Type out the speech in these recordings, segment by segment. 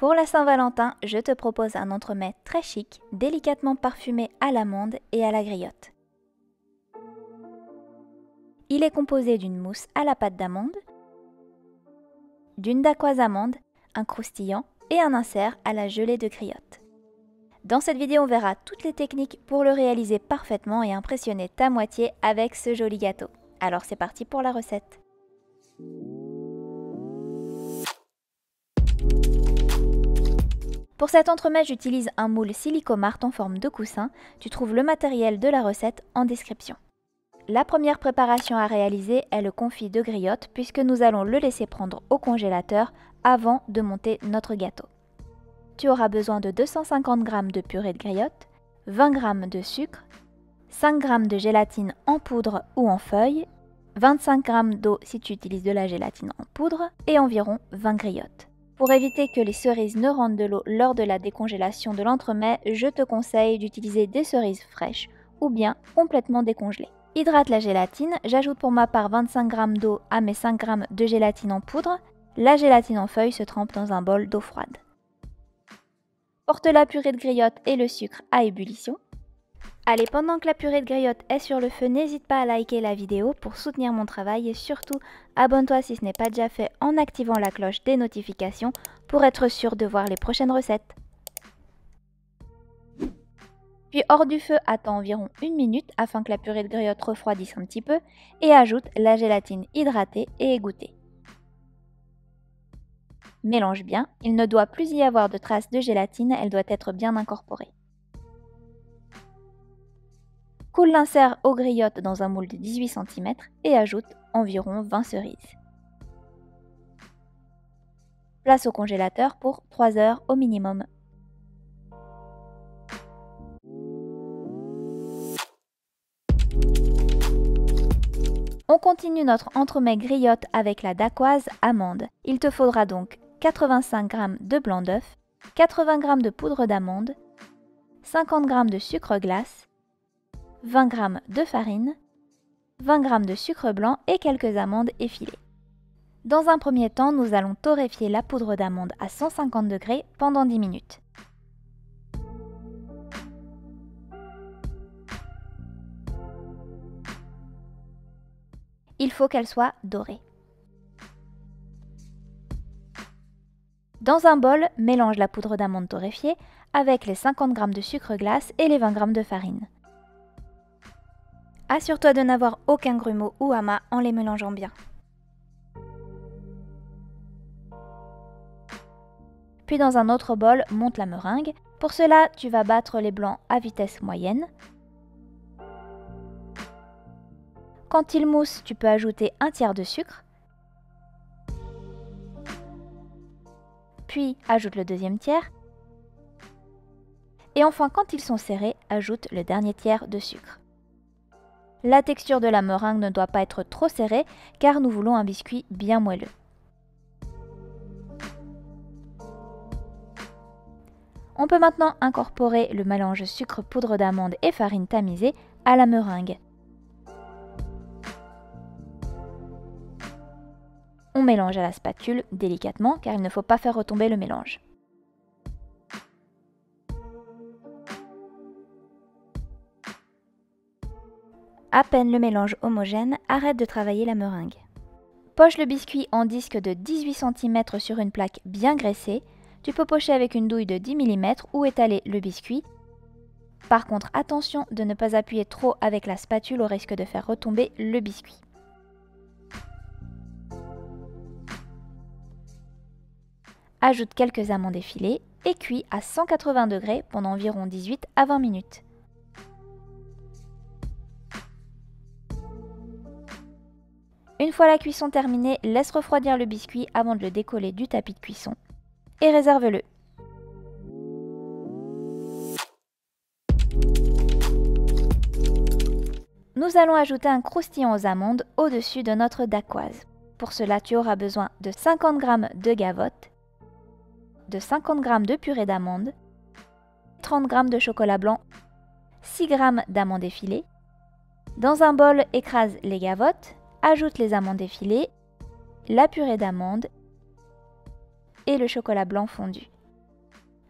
Pour la Saint-Valentin, je te propose un entremets très chic, délicatement parfumé à l'amande et à la griotte. Il est composé d'une mousse à la pâte d'amande, d'une dacquoise amande, un croustillant et un insert à la gelée de griotte. Dans cette vidéo, on verra toutes les techniques pour le réaliser parfaitement et impressionner ta moitié avec ce joli gâteau. Alors c'est parti pour la recette. Pour cet entremets, j'utilise un moule Silicomart en forme de coussin. Tu trouves le matériel de la recette en description. La première préparation à réaliser est le confit de griotte puisque nous allons le laisser prendre au congélateur avant de monter notre gâteau. Tu auras besoin de 250 g de purée de griotte, 20 g de sucre, 5 g de gélatine en poudre ou en feuille, 25 g d'eau si tu utilises de la gélatine en poudre et environ 20 griottes. Pour éviter que les cerises ne rentrent de l'eau lors de la décongélation de l'entremet, je te conseille d'utiliser des cerises fraîches ou bien complètement décongelées. Hydrate la gélatine, j'ajoute pour ma part 25 g d'eau à mes 5 g de gélatine en poudre. La gélatine en feuille se trempe dans un bol d'eau froide. Porte la purée de griotte et le sucre à ébullition. Allez, pendant que la purée de griotte est sur le feu, n'hésite pas à liker la vidéo pour soutenir mon travail et surtout, abonne-toi si ce n'est pas déjà fait en activant la cloche des notifications pour être sûr de voir les prochaines recettes. Puis hors du feu, attends environ 1 minute afin que la purée de griotte refroidisse un petit peu et ajoute la gélatine hydratée et égouttée. Mélange bien, il ne doit plus y avoir de traces de gélatine, elle doit être bien incorporée. Coule l'insert aux griottes dans un moule de 18 cm et ajoute environ 20 cerises. Place au congélateur pour 3 heures au minimum. On continue notre entremets griotte avec la dacquoise amande. Il te faudra donc 85 g de blanc d'œuf, 80 g de poudre d'amande, 50 g de sucre glace, 20 g de farine, 20 g de sucre blanc et quelques amandes effilées. Dans un premier temps, nous allons torréfier la poudre d'amande à 150 degrés pendant 10 minutes. Il faut qu'elle soit dorée. Dans un bol, mélange la poudre d'amande torréfiée avec les 50 g de sucre glace et les 20 g de farine. Assure-toi de n'avoir aucun grumeau ou amas en les mélangeant bien. Puis dans un autre bol, monte la meringue. Pour cela, tu vas battre les blancs à vitesse moyenne. Quand il mousse, tu peux ajouter un tiers de sucre. Puis ajoute le deuxième tiers. Et enfin, quand ils sont serrés, ajoute le dernier tiers de sucre. La texture de la meringue ne doit pas être trop serrée car nous voulons un biscuit bien moelleux. On peut maintenant incorporer le mélange sucre, poudre d'amande et farine tamisée à la meringue. On mélange à la spatule délicatement car il ne faut pas faire retomber le mélange. À peine le mélange homogène, arrête de travailler la meringue. Poche le biscuit en disque de 18 cm sur une plaque bien graissée. Tu peux pocher avec une douille de 10 mm ou étaler le biscuit. Par contre, attention de ne pas appuyer trop avec la spatule au risque de faire retomber le biscuit. Ajoute quelques amandes effilées et cuis à 180 degrés pendant environ 18 à 20 minutes. Une fois la cuisson terminée, laisse refroidir le biscuit avant de le décoller du tapis de cuisson et réserve-le. Nous allons ajouter un croustillant aux amandes au-dessus de notre dacquoise. Pour cela, tu auras besoin de 50 g de gavotte, de 50 g de purée d'amande, 30 g de chocolat blanc, 6 g d'amandes effilées. Dans un bol, écrase les gavottes, ajoute les amandes effilées, la purée d'amande et le chocolat blanc fondu.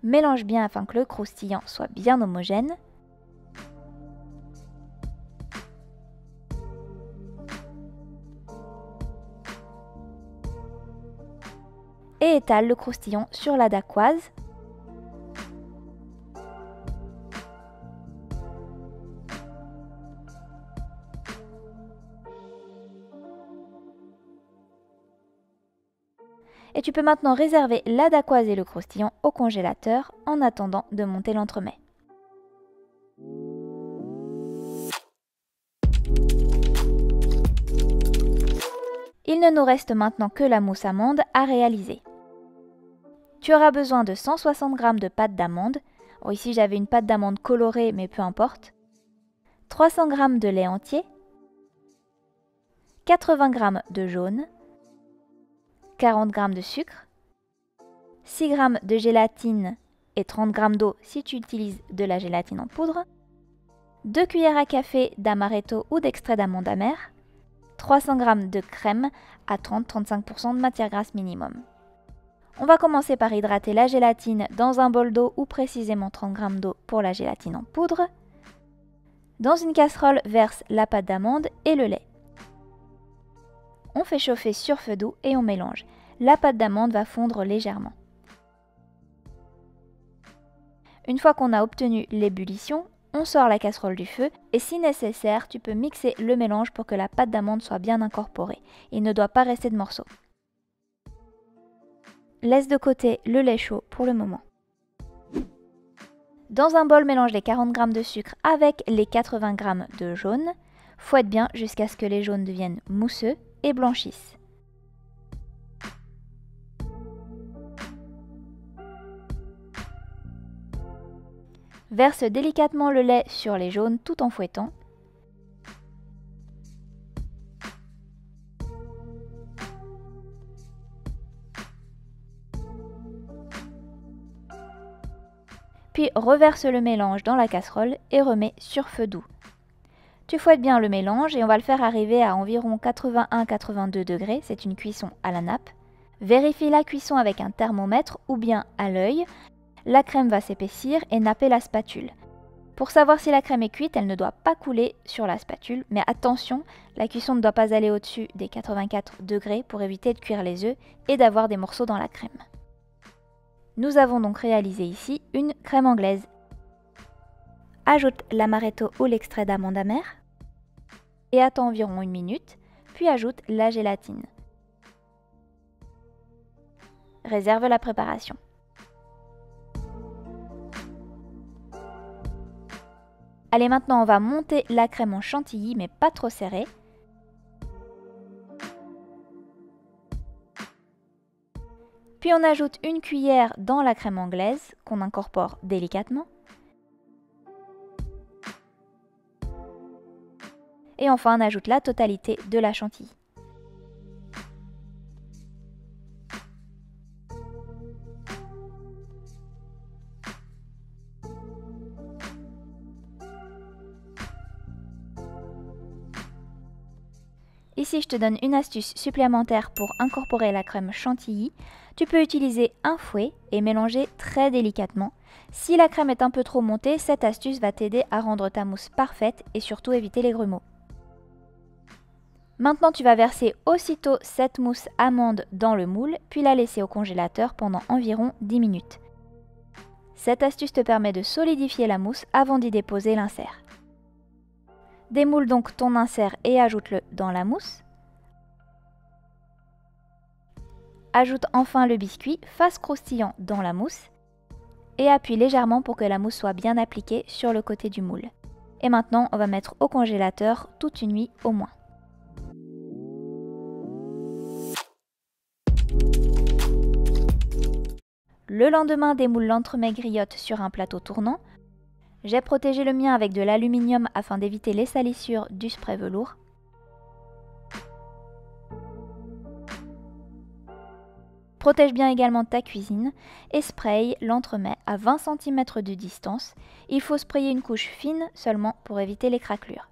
Mélange bien afin que le croustillant soit bien homogène. Et étale le croustillant sur la dacquoise. Et tu peux maintenant réserver la dacquoise et le croustillant au congélateur en attendant de monter l'entremets. Il ne nous reste maintenant que la mousse amande à réaliser. Tu auras besoin de 160 g de pâte d'amande. Bon, ici j'avais une pâte d'amande colorée mais peu importe. 300 g de lait entier. 80 g de jaune. 40 g de sucre. 6 g de gélatine et 30 g d'eau si tu utilises de la gélatine en poudre. 2 cuillères à café d'amaretto ou d'extrait d'amande amère. 300 g de crème à 30-35% de matière grasse minimum. On va commencer par hydrater la gélatine dans un bol d'eau ou précisément 30 g d'eau pour la gélatine en poudre. Dans une casserole, verse la pâte d'amande et le lait. On fait chauffer sur feu doux et on mélange. La pâte d'amande va fondre légèrement. Une fois qu'on a obtenu l'ébullition, on sort la casserole du feu et si nécessaire, tu peux mixer le mélange pour que la pâte d'amande soit bien incorporée. Il ne doit pas rester de morceaux. Laisse de côté le lait chaud pour le moment. Dans un bol, mélange les 40 g de sucre avec les 80 g de jaune. Fouette bien jusqu'à ce que les jaunes deviennent mousseux et blanchissent. Verse délicatement le lait sur les jaunes tout en fouettant. Puis reverse le mélange dans la casserole et remets sur feu doux. Tu fouettes bien le mélange et on va le faire arriver à environ 81-82 degrés, c'est une cuisson à la nappe. Vérifie la cuisson avec un thermomètre ou bien à l'œil. La crème va s'épaissir et napper la spatule. Pour savoir si la crème est cuite, elle ne doit pas couler sur la spatule, mais attention, la cuisson ne doit pas aller au-dessus des 84 degrés pour éviter de cuire les œufs et d'avoir des morceaux dans la crème. Nous avons donc réalisé ici une crème anglaise. Ajoute l'amaretto ou l'extrait d'amande amère et attends environ 1 minute, puis ajoute la gélatine. Réserve la préparation. Allez, maintenant on va monter la crème en chantilly, mais pas trop serrée. Puis on ajoute une cuillère dans la crème anglaise qu'on incorpore délicatement. Et enfin on ajoute la totalité de la chantilly. Ici, je te donne une astuce supplémentaire pour incorporer la crème chantilly. Tu peux utiliser un fouet et mélanger très délicatement. Si la crème est un peu trop montée, cette astuce va t'aider à rendre ta mousse parfaite et surtout éviter les grumeaux. Maintenant, tu vas verser aussitôt cette mousse amande dans le moule, puis la laisser au congélateur pendant environ 10 minutes. Cette astuce te permet de solidifier la mousse avant d'y déposer l'insert. Démoule donc ton insert et ajoute-le dans la mousse. Ajoute enfin le biscuit face croustillant dans la mousse et appuie légèrement pour que la mousse soit bien appliquée sur le côté du moule. Et maintenant, on va mettre au congélateur toute une nuit au moins. Le lendemain, démoule l'entremets griotte sur un plateau tournant. J'ai protégé le mien avec de l'aluminium afin d'éviter les salissures du spray velours. Protège bien également ta cuisine et spraye l'entremets à 20 cm de distance. Il faut sprayer une couche fine seulement pour éviter les craquelures.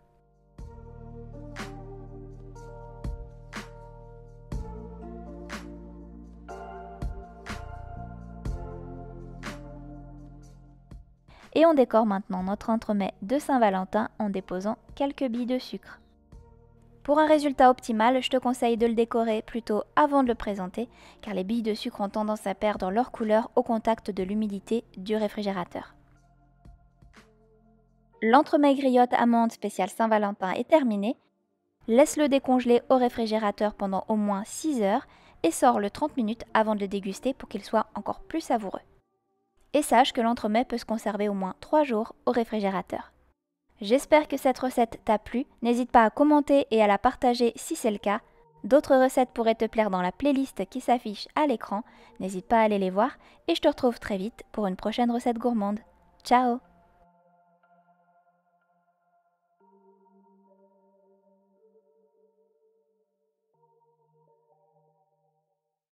Et on décore maintenant notre entremets de Saint-Valentin en déposant quelques billes de sucre. Pour un résultat optimal, je te conseille de le décorer plutôt avant de le présenter, car les billes de sucre ont tendance à perdre leur couleur au contact de l'humidité du réfrigérateur. L'entremets griotte amande spécial Saint-Valentin est terminé. Laisse-le décongeler au réfrigérateur pendant au moins 6 heures et sors-le 30 minutes avant de le déguster pour qu'il soit encore plus savoureux. Et sache que l'entremets peut se conserver au moins 3 jours au réfrigérateur. J'espère que cette recette t'a plu, n'hésite pas à commenter et à la partager si c'est le cas. D'autres recettes pourraient te plaire dans la playlist qui s'affiche à l'écran, n'hésite pas à aller les voir et je te retrouve très vite pour une prochaine recette gourmande. Ciao!